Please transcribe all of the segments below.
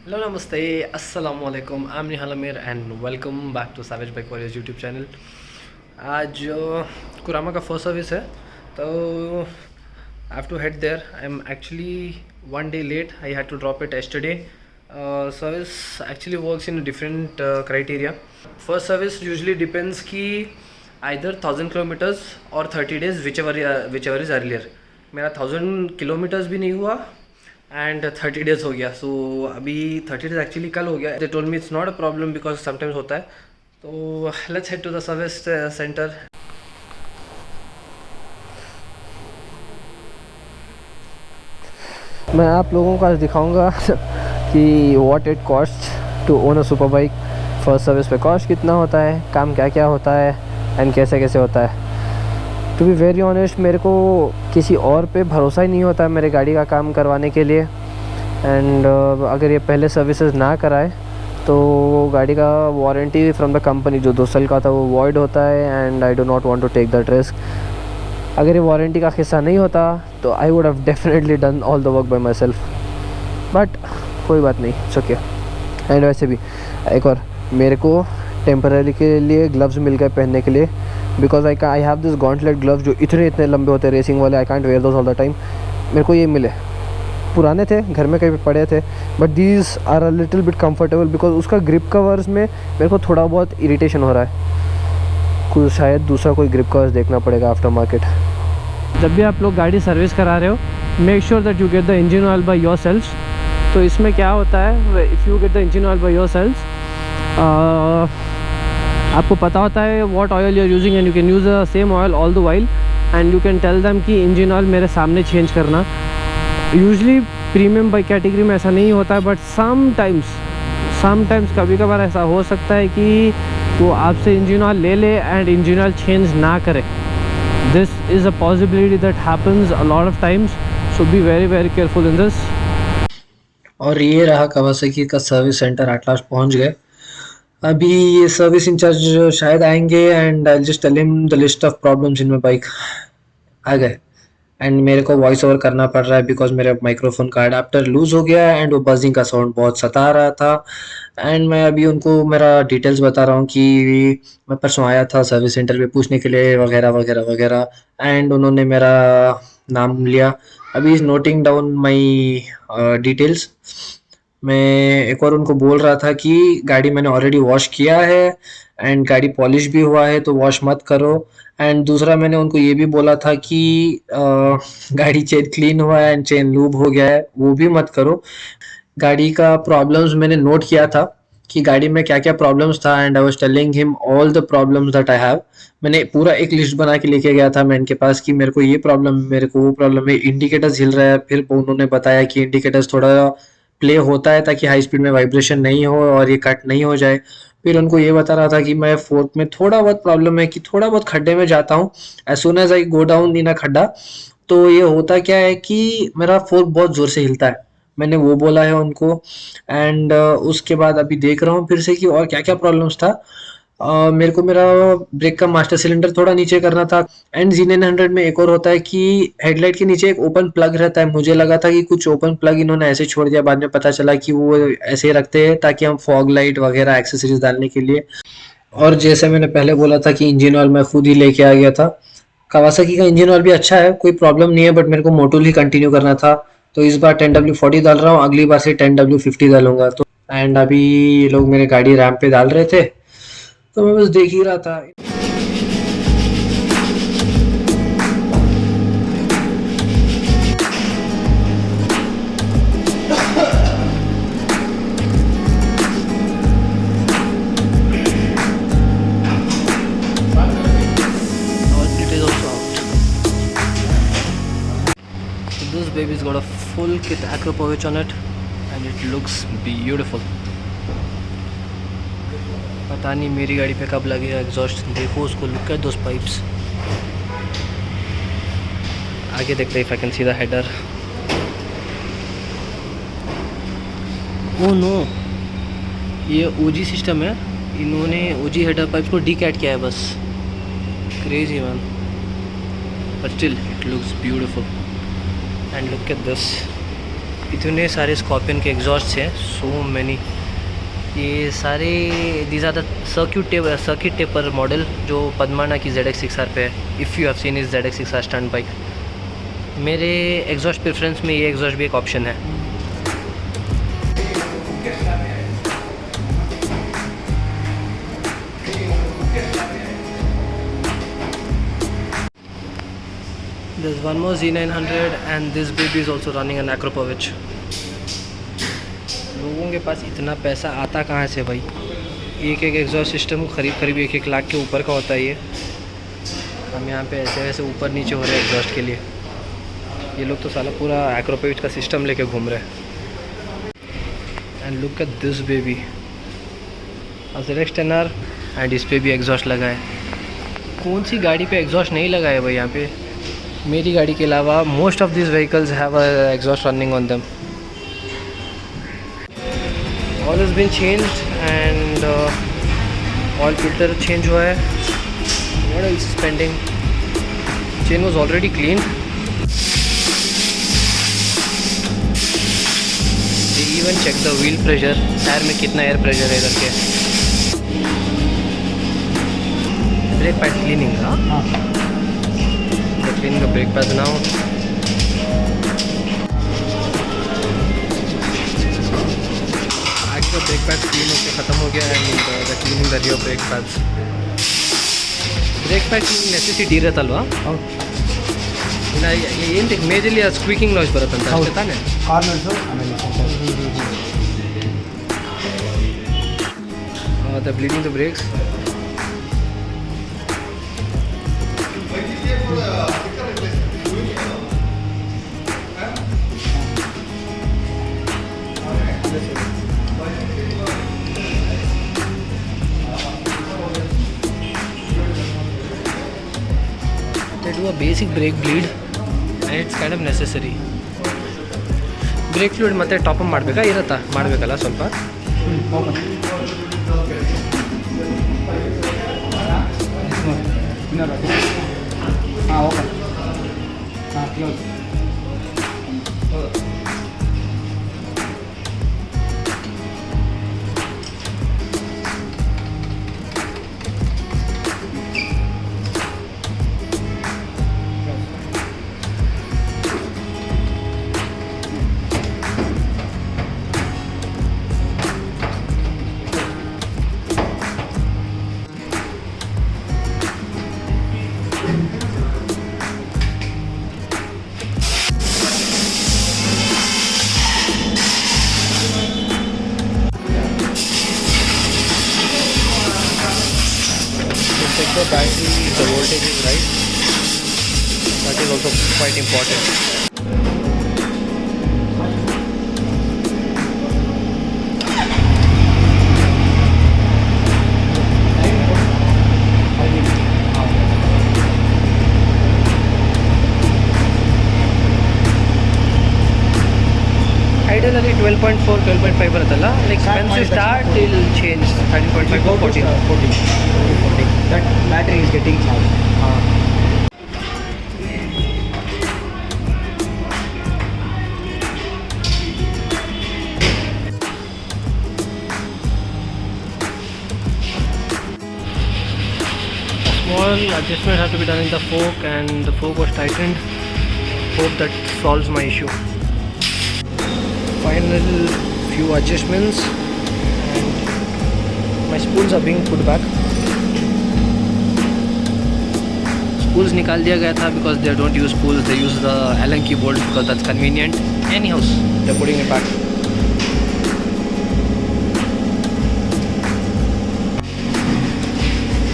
Hello, namaste, assalamu alaikum. I'm Nihal Amir and welcome back to Savage Bike Warriors YouTube channel. आज कुरामा का first service है तो I have to head there. I am actually 1 day late. I had to drop it yesterday. Service actually works in a different criteria. First service usually depends कि either 1000 kilometers or 30 days, whichever is earlier. मेरा 1000 kilometers भी नहीं हुआ and 30 days हो गया. सो अभी 30 days actually कल हो गया. They told me it's not a problem because sometimes होता है. तो let's head to the service centre. मैं आप लोगों को आज दिखाऊंगा कि what it cost to own a super bike. First service पे कॉस्ट कितना होता है, काम क्या क्या होता है एंड कैसे कैसे होता है. टू बी वेरी ऑनेस्ट मेरे को किसी और पे भरोसा ही नहीं होता है मेरे गाड़ी का काम करवाने के लिए. एंड अगर ये पहले सर्विसेज ना कराए तो गाड़ी का वारंटी फ्रॉम द कंपनी जो 2 साल का था वो वॉइड होता है. And I do not want to take that risk. अगर ये वारंटी का हिस्सा नहीं होता तो I would have definitely done all the work by myself. But कोई बात नहीं, इट्स ओके. एंड वैसे भी एक और मेरे को टेम्पररी के लिए ग्लव्स मिल गए पहनने के लिए. Because I have this gauntlet gloves जो इतने लंबे होते हैं रेसिंग वाले. I can't where those all the time. मेरे को ये मिले, पुराने थे घर में कहीं पे पड़े थे, but these are a little bit comfortable because उसका ग्रिप कवर्स में मेरे को थोड़ा बहुत इरिटेशन हो रहा है. कुछ शायद दूसरा कोई ग्रिप कवर्स देखना पड़ेगा आफ्टर मार्केट. जब भी आप लोग गाड़ी सर्विस करा रहे हो, make sure that you get the engine oil by yourself. तो इसमें क्या होता है, if you get the engine oil by yourself, आपको पता होता है what oil you are using and you can use the same oil all the while. And you can tell them कि इंजन ऑयल मेरे सामने change करना. Usually premium bike category में ऐसा नहीं होता है, बट समटाइम्स कभी कभार ऐसा हो सकता है कि वो आपसे इंजन ऑयल ले ले एंड इंजन ऑयल चेंज ना करे. This is a possibility that happens a lot of times. So be very very careful in this. और ये रहा कावासाकी का सर्विस सेंटर. एट लास्ट पहुंच गए. अभी ये सर्विस इंचार्ज शायद आएंगे and I just tell him the list of problems in my bike. आ गए एंड मेरे को वॉइस ओवर करना पड़ रहा है बिकॉज मेरे माइक्रोफोन का अडाप्टर लूज हो गया है एंड वो बजिंग का साउंड बहुत सता रहा था. एंड मैं अभी उनको मेरा डिटेल्स बता रहा हूँ कि मैं परसों आया था सर्विस सेंटर पे पूछने के लिए वगैरह वगैरह वगैरह. एंड उन्होंने मेरा नाम लिया. अभी is noting down my details. मैं एक और उनको बोल रहा था कि गाड़ी मैंने ऑलरेडी वॉश किया है एंड गाड़ी पॉलिश भी हुआ है तो वॉश मत करो. एंड दूसरा मैंने उनको ये भी बोला था कि गाड़ी चेन क्लीन हुआ है एंड चेन लूब हो गया है वो भी मत करो. गाड़ी का प्रॉब्लम्स मैंने नोट किया था कि गाड़ी में क्या क्या प्रॉब्लम्स था and I was telling him all the problems that I have. मैंने पूरा एक लिस्ट बना के लेके गया था मैं इनके पास कि मेरे को ये प्रॉब्लम, मेरे को वो प्रॉब्लम है. इंडिकेटर्स हिल रहा है, फिर उन्होंने बताया कि इंडिकेटर्स थोड़ा प्ले होता है ताकि हाई स्पीड में वाइब्रेशन नहीं हो और ये कट नहीं हो जाए. फिर उनको ये बता रहा था कि मैं फोर्क में थोड़ा बहुत प्रॉब्लम है कि थोड़ा बहुत खड्डे में जाता हूँ. As soon as I go down in a खड्डा तो ये होता क्या है कि मेरा फोर्क बहुत जोर से हिलता है. मैंने वो बोला है उनको. एंड उसके बाद अभी देख रहा हूँ फिर से कि और क्या क्या प्रॉब्लम्स था. मेरे को मेरा ब्रेक का मास्टर सिलेंडर थोड़ा नीचे करना था. एंड Z900 में एक और होता है कि हेडलाइट के नीचे एक ओपन प्लग रहता है. मुझे लगा था कि कुछ ओपन प्लग इन्होंने ऐसे छोड़ दिया, बाद में पता चला कि वो ऐसे रखते हैं ताकि हम फॉग लाइट वगैरह एक्सेसरीज डालने के लिए. और जैसे मैंने पहले बोला था कि इंजन ऑयल मैं खुद ही लेके आ गया था. कावासाकी का इंजन ऑयल भी अच्छा है, कोई प्रॉब्लम नहीं है, बट मेरे को मोटूल ही कंटिन्यू करना था. तो इस बार 10W40 डाल रहा हूँ, अगली बार से 10W50 डालूंगा. तो एंड अभी ये लोग मेरे गाड़ी रैंप पे डाल रहे थे तो मैं बस देख ही रहा था. This baby's got a full kit acro pouch on it and it looks beautiful. पता नहीं मेरी गाड़ी पे कब लगेगा एग्जॉस्ट. देखो उसको, लुक एट दोस पाइप्स. आगे देखते if I can see the header. Oh no, ये ओजी सिस्टम है. इन्होंने ओजी हेडर पाइप्स को डीकैट किया है बस. Crazy man, but still it looks beautiful. And look at this. इतने सारे स्कॉर्पियन के एग्जॉस्ट हैं, सो मैनी। ये सारे these are the circuit taper model जो पद्माना की ZX6R पे है। If you have seen is ZX6R stunt bike. मेरे एग्जॉस्ट प्रेफरेंस में ये एग्जॉस्ट भी एक ऑप्शन है। There's one more Z900 and this baby is also running an Akrapovic. लोगों के पास इतना पैसा आता कहाँ से भाई? एक एग्जॉस्ट सिस्टम करीब 1 लाख के ऊपर का होता है ये। हम यहाँ पे ऐसे वैसे ऊपर नीचे हो रहे हैं एग्जॉस्ट के लिए। ये लोग तो साला पूरा Akrapovic का सिस्टम लेके घूम रहे हैं। And look at this baby, ZX10R, and इस पे भी एग्जॉस्ट लगा है। कौन सी गाड़ी पे एग्जॉस्ट नहीं लगा है भाई यहाँ पे? मेरी गाड़ी के अलावा most of this vehicles have a exhaust running on them. All is been changed and oil filter change हुआ है। What else is pending? Chain was already clean. Even check the wheel pressure, tyre में कितना air pressure है करके। Brake pad cleaning, हाँ, cleaning the brake pads now. Actually the brake pads clean होके ख़त्म हो गया and the cleaning the rear brake pads. Brake pad cleaning necessity रहता अल्वा? ना ये majorly a squeaking noise ಬರುತ್ತಂತ ಅಷ್ಟೇ ತಾನೇ? ಕಾರ್ನರ್ಸ್ ಆಮೇಲೆ the bleeding the brakes. They do a basic brake bleed and it's kind of necessary. Brake fluid ಮತ್ತೆ top up ಮಾಡಬೇಕಾ? ಇರುತ್ತಾ? ಮಾಡಬೇಕಲ್ಲ ಸ್ವಲ್ಪ. ಓಪನ್ ಹಾಂ ಓಪನ್ ಹಾಂ close. Check the battery, the voltage is right. That is also quite important. Ideally 12.4, 12.5 ಬರುತ್ತಲ್ಲ, like once you start it will change 13.5 to 14. That battery is getting charged. Small adjustment has to be done in the fork and the fork was tightened. Hope that solves my issue. Final few adjustments and my spools are being put back. Spools निकाल दिया गया था because they don't use spools, they use the Allen key bolt because that's convenient. Anyhow, they're putting it back.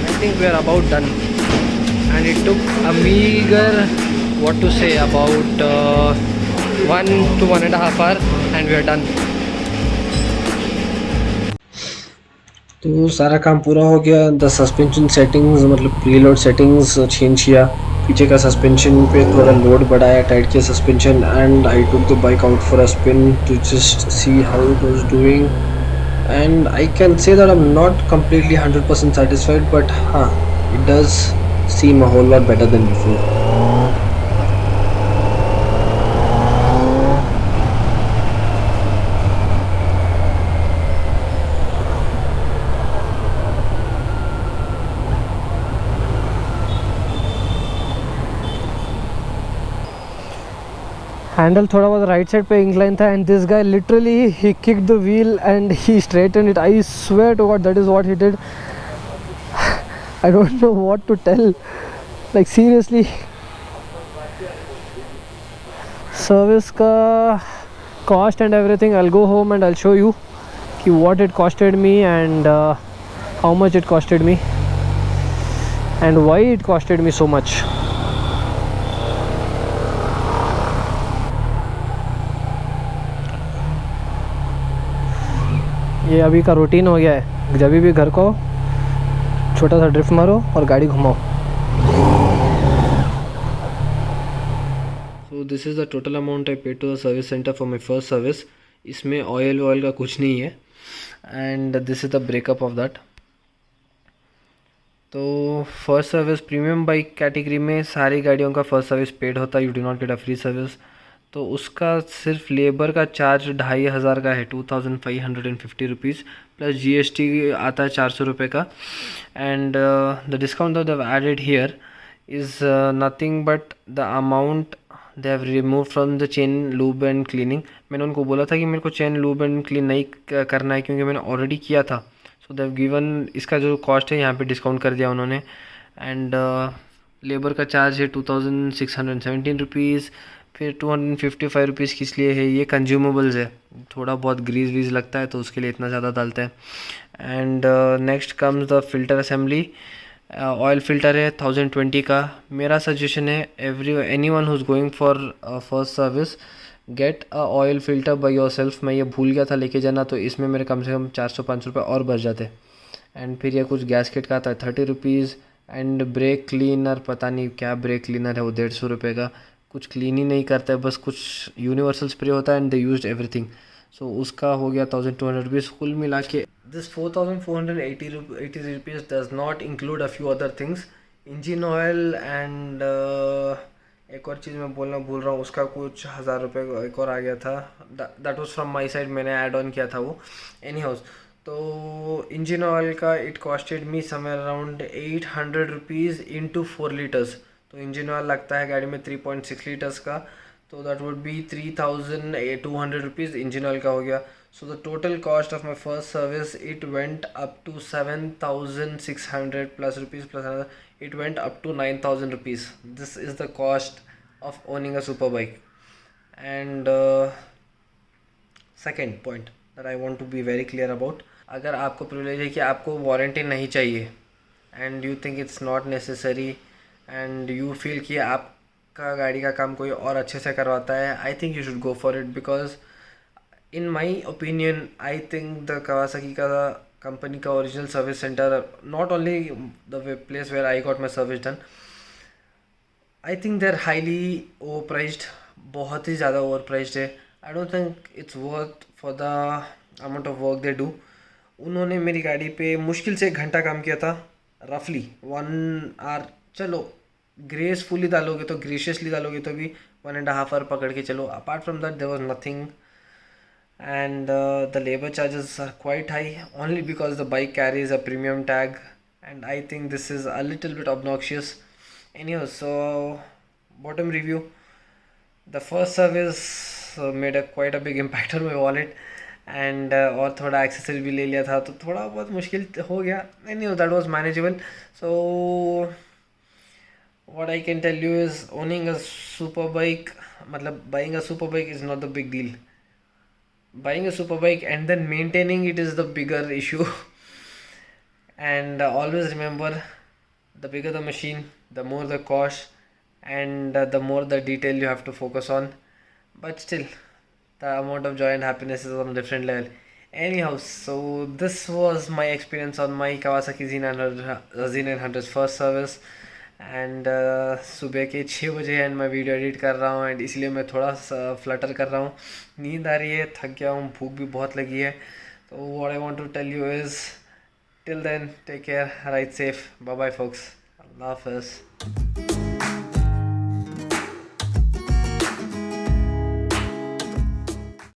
I think we are about done and it took a meager, what to say, about 1 to 1.5 hours and we are done. तो सारा काम पूरा हो गया। The suspension settings मतलब preload settings change किया, पीछे का सस्पेंशन पे थोड़ा लोड बढ़ाया, टाइट किया suspension and I took the bike out for a spin to just see how it was doing and I can say that I am not completely 100% satisfied, but हाँ, it does seem a whole lot better than before. Handle थोड़ा बहुत right side पे incline था and this guy literally he kicked the wheel and he straighten it. I swear to God that is what he did. I don't know what to tell, like seriously. Service का cost and everything, I'll go home and I'll show you ki what it costed me and how much it costed me and why it costed me so much. ये अभी का routine हो गया है, जब भी घर को छोटा सा ड्रिफ्ट मारो और गाड़ी घुमाओ. So this is the total amount I paid to the service center for my first service. इसमें ऑयल का कुछ नहीं है and this is the breakup of that. तो first service premium bike category में सारी गाड़ियों का फर्स्ट सर्विस पेड होता है. You do not get a free service. तो उसका सिर्फ लेबर का चार्ज 2500 का है, 2550 रुपीज़ प्लस GST आता है 400 रुपये का. And the discount that they have added here is nothing but the amount they have remove from the chain lube and cleaning. मैंने उनको बोला था कि मेरे को चेन लूब एंड क्लीन नहीं करना है क्योंकि मैंने ऑलरेडी किया था. सो दे हैव गिवन इसका जो कॉस्ट है यहाँ पे डिस्काउंट कर दिया उन्होंने. एंड लेबर का चार्ज है 2617 रुपीज़. फिर 255 रुपीज़ किस लिए है, ये कंज्यूमेबल्स है, थोड़ा बहुत ग्रीस वीज लगता है तो उसके लिए इतना ज़्यादा डालते हैं. And next comes the filter assembly. Oil filter है 1020 का. मेरा सजेशन है anyone who is going for first service get a oil filter by yourself. मैं ये भूल गया था लेके जाना, तो इसमें मेरे कम से कम 400-500 रुपये और बच जाते. एंड फिर ये कुछ गैसकेट का आता है 30 रुपीज़. एंड ब्रेक क्लीनर, पता नहीं क्या ब्रेक क्लीनर है वो 150 रुपये का. कुछ क्लीन ही नहीं करता है, बस कुछ यूनिवर्सल स्प्रे होता है एंड दे यूज्ड एवरीथिंग. सो उसका हो गया 1200 रुपीज़. कुल मिला के this 4480 rupees does not include a few other things. Engine oil and एक और चीज़ मैं बोलना भूल रहा हूँ, उसका कुछ 1000 रुपये एक और आ गया था. That was from my side, मैंने ऐड ऑन किया था वो. एनी हाउस, तो इंजन ऑयल का it costed me somewhere around 800 rupees into 4 litres. तो इंजन ऑयल लगता है गाड़ी में 3.6 लीटर्स का, तो that would be 3200 rupees engine oil का हो गया. So the total cost of my first service it went up to 7600 plus rupees plus it went up to 9000 rupees. This is the cost of owning a super bike. And second point that I want to be very clear about, अगर आपको privilege है कि आपको warranty नहीं चाहिए and you think it's not necessary and you feel कि आपका गाड़ी का काम कोई और अच्छे से करवाता है, I think you should go for it because in my opinion I think the Kawasaki का कंपनी का original service centre, not only the place where I got my service done, I think they are highly overpriced, बहुत ही ज़्यादा overpriced है. I don't think it's worth for the amount of work they do. उन्होंने मेरी गाड़ी पे मुश्किल से 1 घंटा काम किया था, रफली 1 आवर. चलो ग्रेसफुली डालोगे तो ग्रेशियसली डालोगे तो भी 1.5 आवर पकड़ के चलो. Apart from that there was nothing. And the labor charges are quite high only because the bike carries a premium tag, and I think this is a little bit obnoxious. Anyhow, so bottom review, the first service made quite a big impact on my wallet, and और थोड़ा accessory भी ले लिया था तो थोड़ा बहुत मुश्किल हो गया. Anyhow, that was manageable. So what I can tell you is owning a super bike, मतलब buying a super bike is not the big deal. Buying a super bike and then maintaining it is the bigger issue. And always remember, the bigger the machine, the more the cost, and the more the detail you have to focus on. But still, the amount of joy and happiness is on a different level. Anyhow, so this was my experience on my Kawasaki Z900's first service. And सुबह के 6 बजे and मैं video edit कर रहा हूँ and इसलिए मैं थोड़ा सा फ्लटर कर रहा हूँ. नींद आ रही है, थक गया हूँ, भूख भी बहुत लगी है. तो what I want to tell you is till then take care, ride safe, bye bye folks, Allah हाफ़िज़.